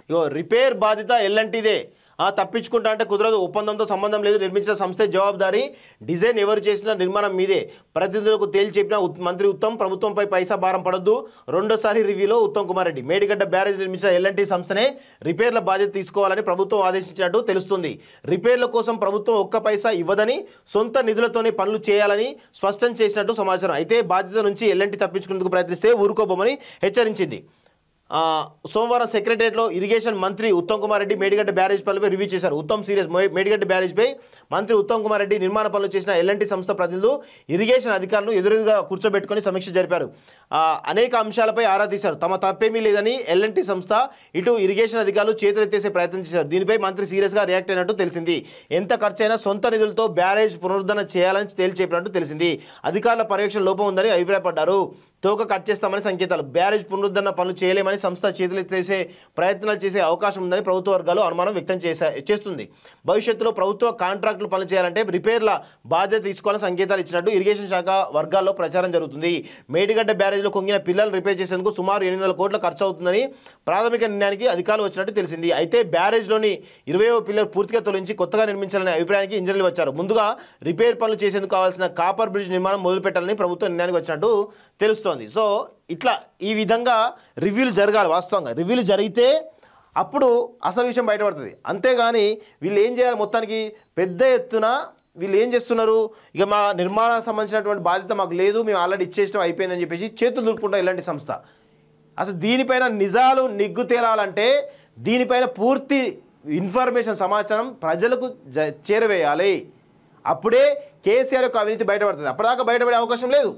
ఇగో repair బాధ్యత ఎల్ఎన్టీదే. తప్పించుకుంటా అంటే కుదరదు, ఒప్పందంతో సంబంధం లేదు, నిర్మించిన సంస్థే జవాబుదారీ, డిజైన్ ఎవరు చేసినా నిర్మాణం మీదే, ప్రతినిధులకు తేల్చి చెప్పిన మంత్రి ఉత్తమ్, ప్రభుత్వంపై పైసా భారం పడొద్దు. రెండోసారి రివ్యూలో ఉత్తమ్ కుమార్ రెడ్డి. మేడిగడ్డ బ్యారేజ్ నిర్మించిన ఎల్ఎన్టీ సంస్థనే రిపేర్ల బాధ్యత తీసుకోవాలని ప్రభుత్వం ఆదేశించినట్టు తెలుస్తుంది. రిపేర్ల కోసం ప్రభుత్వం ఒక్క పైసా ఇవ్వదని, సొంత నిధులతోనే పనులు చేయాలని స్పష్టం చేసినట్టు సమాచారం. అయితే బాధ్యత నుంచి ఎల్ఎన్టీ తప్పించుకునేందుకు ప్రయత్నిస్తే ఊరుకోబోమని హెచ్చరించింది. సోమవారం సెక్రటరియట్లో ఇరిగేషన్ మంత్రి ఉత్తమ్ కుమార్ రెడ్డి మేడిగడ్డ బ్యారేజ్ పనులపై రివ్యూ చేశారు. ఉత్తమ్ సీరియస్. మేడిగడ్డ బ్యారేజ్పై మంత్రి ఉత్తమ్ కుమార్ రెడ్డి నిర్మాణ పనులు చేసిన ఎల్ఎన్టీ సంస్థ ప్రతినిధులు ఇరిగేషన్ అధికారులను ఎదురుగా కూర్చోబెట్టుకుని సమీక్ష జరిపారు. అనేక అంశాలపై ఆరా తీశారు. తమ తప్పేమీ లేదని ఎల్ఎన్టీ సంస్థ, ఇటు ఇరిగేషన్ అధికారులు చేతులెత్తేసే ప్రయత్నం చేశారు. దీనిపై మంత్రి సీరియస్గా రియాక్ట్ అయినట్టు తెలిసింది. ఎంత ఖర్చైనా సొంత నిధులతో బ్యారేజ్ పునరుద్ధరణ చేయాలని తేల్చి చెప్పినట్టు తెలిసింది. అధికారుల పర్యవేక్షణ లోపం ఉందని అభిప్రాయపడ్డారు. తోక కట్ చేస్తామని సంకేతాలు. బ్యారేజ్ పునరుద్ధరణ పనులు చేయలేమని సంస్థ చేతులెత్తేసే ప్రయత్నాలు చేసే అవకాశం ఉందని ప్రభుత్వ వర్గాలు అనుమానం వ్యక్తం చేస్తుంది. భవిష్యత్తులో ప్రభుత్వ కాంట్రాక్టులు పనులు చేయాలంటే రిపేర్ల బాధ్యత తీసుకోవాలని సంకేతాలు ఇచ్చినట్టు ఇరిగేషన్ శాఖ వర్గాల్లో ప్రచారం జరుగుతుంది. మేడిగడ్డ బ్యారేజ్లో కుంగిన పిల్లలు రిపేర్ చేసేందుకు సుమారు 800 కోట్ల ఖర్చు అవుతుందని ప్రాథమిక నిర్ణయానికి అధికారులు వచ్చినట్టు తెలిసింది. అయితే బ్యారేజ్లోని 20వ పిల్లర్ పూర్తిగా తొలగించి కొత్తగా నిర్మించాలనే అభిప్రాయానికి ఇంజనీర్లు వచ్చారు. ముందుగా రిపేర్ పనులు చేసేందుకు కావాల్సిన కాపర్ బ్రిడ్జ్ నిర్మాణం మొదలుపెట్టాలని ప్రభుత్వం నిర్ణయానికి వచ్చినట్టు తెలుస్తుంది. సో ఇట్లా ఈ విధంగా రివ్యూలు జరగాలి. వాస్తవంగా రివ్యూలు జరిగితే అప్పుడు అసలు విషయం బయటపడుతుంది. అంతేగాని వీళ్ళు ఏం చేయాలి, మొత్తానికి పెద్ద ఎత్తున వీళ్ళు ఏం చేస్తున్నారు, ఇక మా నిర్మాణానికి సంబంధించినటువంటి బాధ్యత మాకు లేదు, మేము ఆల్రెడీ ఇచ్చేయడం అయిపోయిందని చెప్పేసి చేతులు దులుపుకుంటాం ఇలాంటి సంస్థ. అసలు దీనిపైన నిజాలు నిగ్గు తేలాలంటే దీనిపైన పూర్తి ఇన్ఫర్మేషన్ సమాచారం ప్రజలకు చేరవేయాలి. అప్పుడే కేసీఆర్ యొక్క అవినీతి బయటపడుతుంది. అప్పటిదాకా బయటపడే అవకాశం లేదు.